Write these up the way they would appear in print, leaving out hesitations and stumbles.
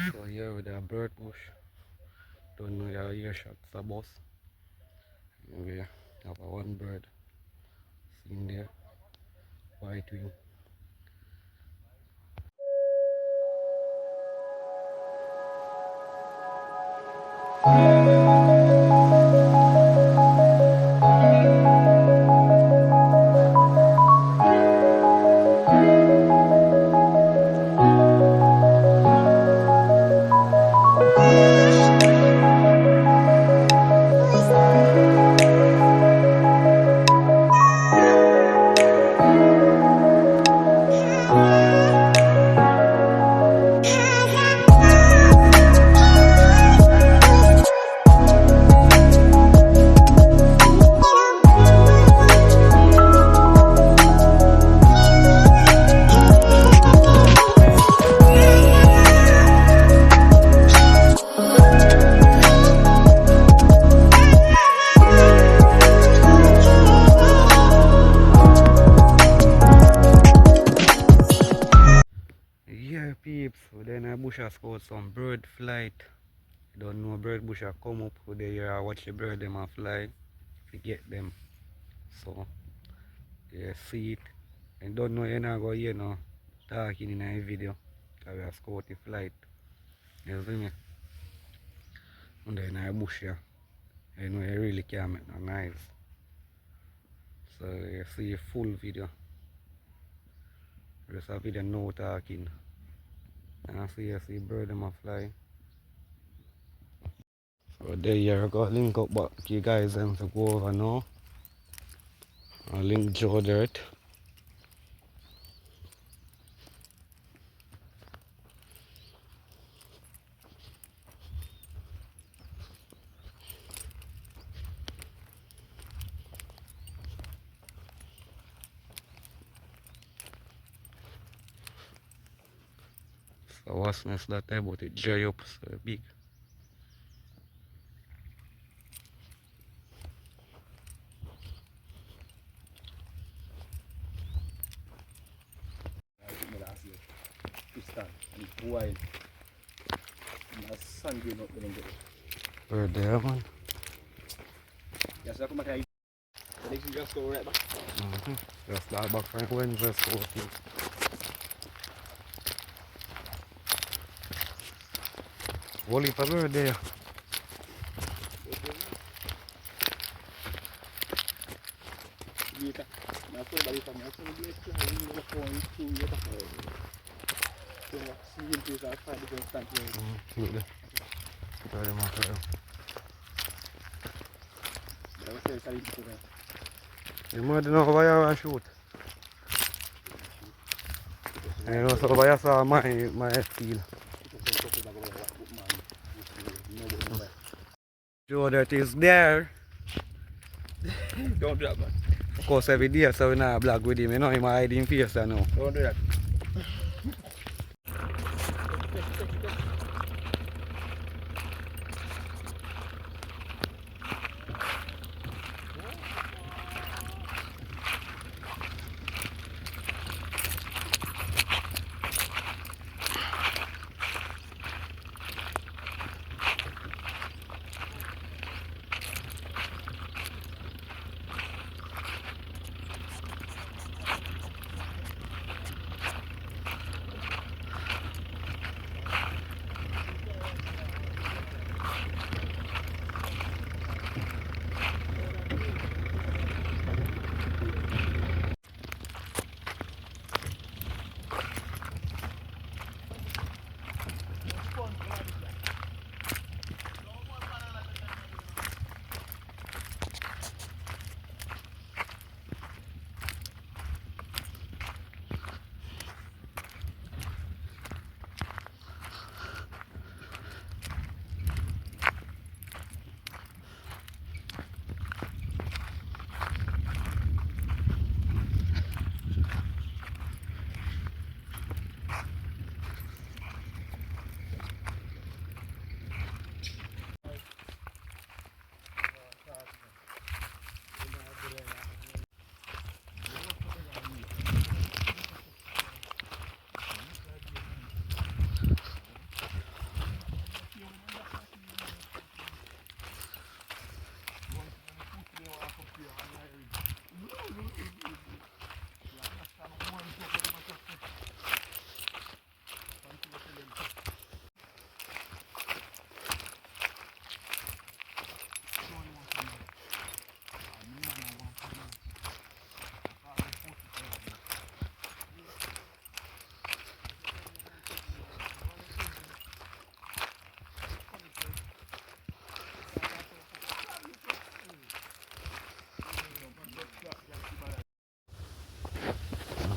So here with a bird bush. Don't know your earshot for boss. We have a one bird sitting there, white wing. Yeah, peeps, so then I bush has got some bird flight. You don't know bird bush have come up with the year, watch the bird them a fly to get them. So you see it. And don't know you not go hear no talking in a video. Cause we have scout the flight. You see me? And then I bush here. You know you really can't make no noise. So you see a full video. Just a video no talking. And I see bird them a fly. So there you go, link up back you guys and to go over now. I'll link Joe Dirt. So what's next that time about it dry up so big. Bird there man. Yes, I come back. They can just go right back. Just that back from Wednesday so Wally for bird there. Look there. Try them out there. You might know why I shoot. I know so why I saw my steel. Joe that is there. Don't do that, man. Of course every day so we not black with him, you know him hiding face I know. Don't do that.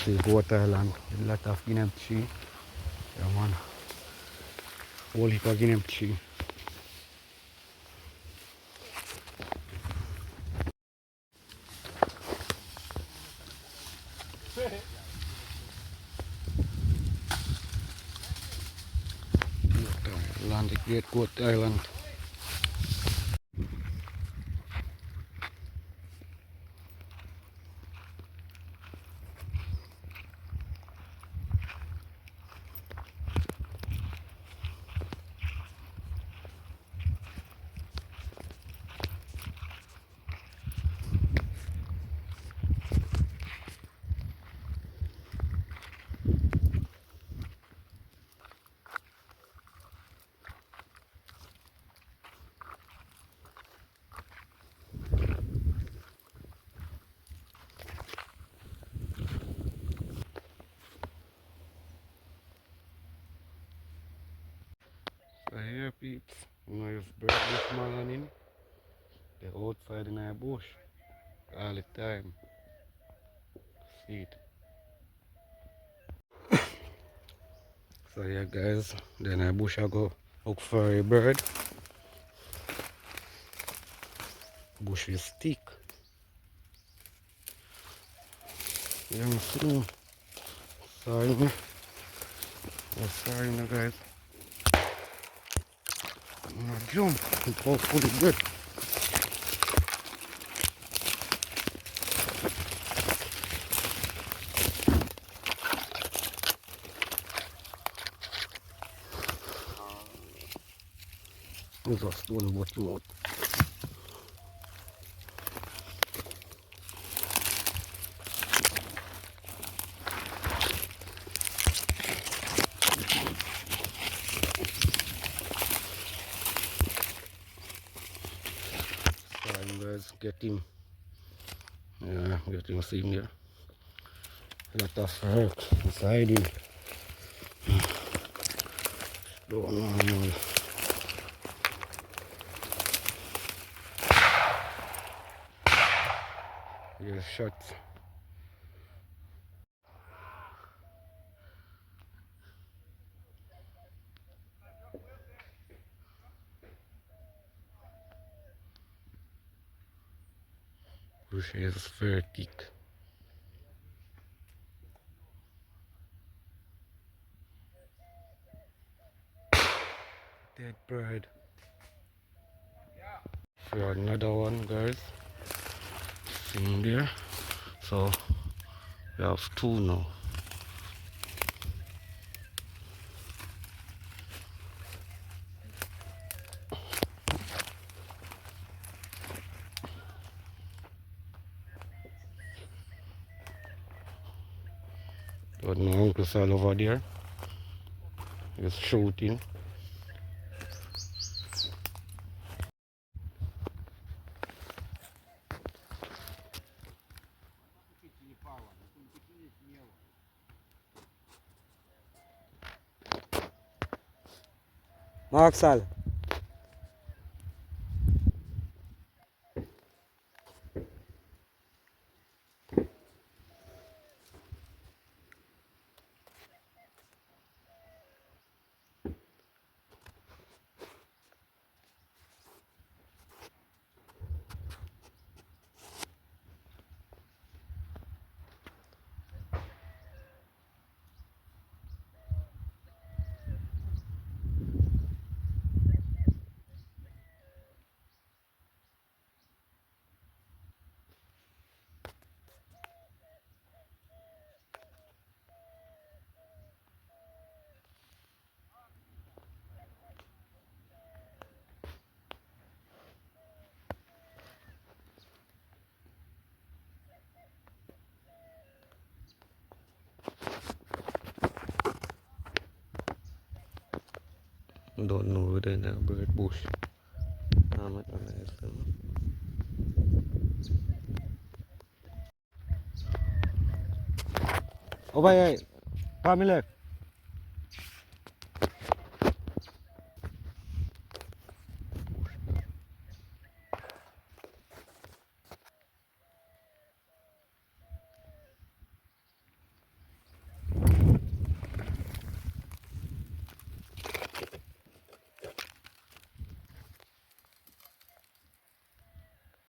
see Goat Island with a lot of guinea tree. Yeah man. Whole heap of guinea tree. Island, the Great Goat Island. So here peeps, you know you've brought this morning, they're outside in a bush all the time. See it. So yeah guys, then I bush I go look for a bird. Bush is thick. You don't see me. Sorry me. Oh, sorry me guys. I'm gonna jump. It's all fully good. There's a stone bottom out. Sorry guys, get him. Yeah, get him, see him here. Lot of hurt inside him. Don't know, man. Yeah, shots. Bush is very thick. Dead bird. So another one guys. In there. So we have two now. But my uncle's all over there. He's shooting. Marksal. Don't know whether in a bird bush. Oh, bye, bye. Pamela.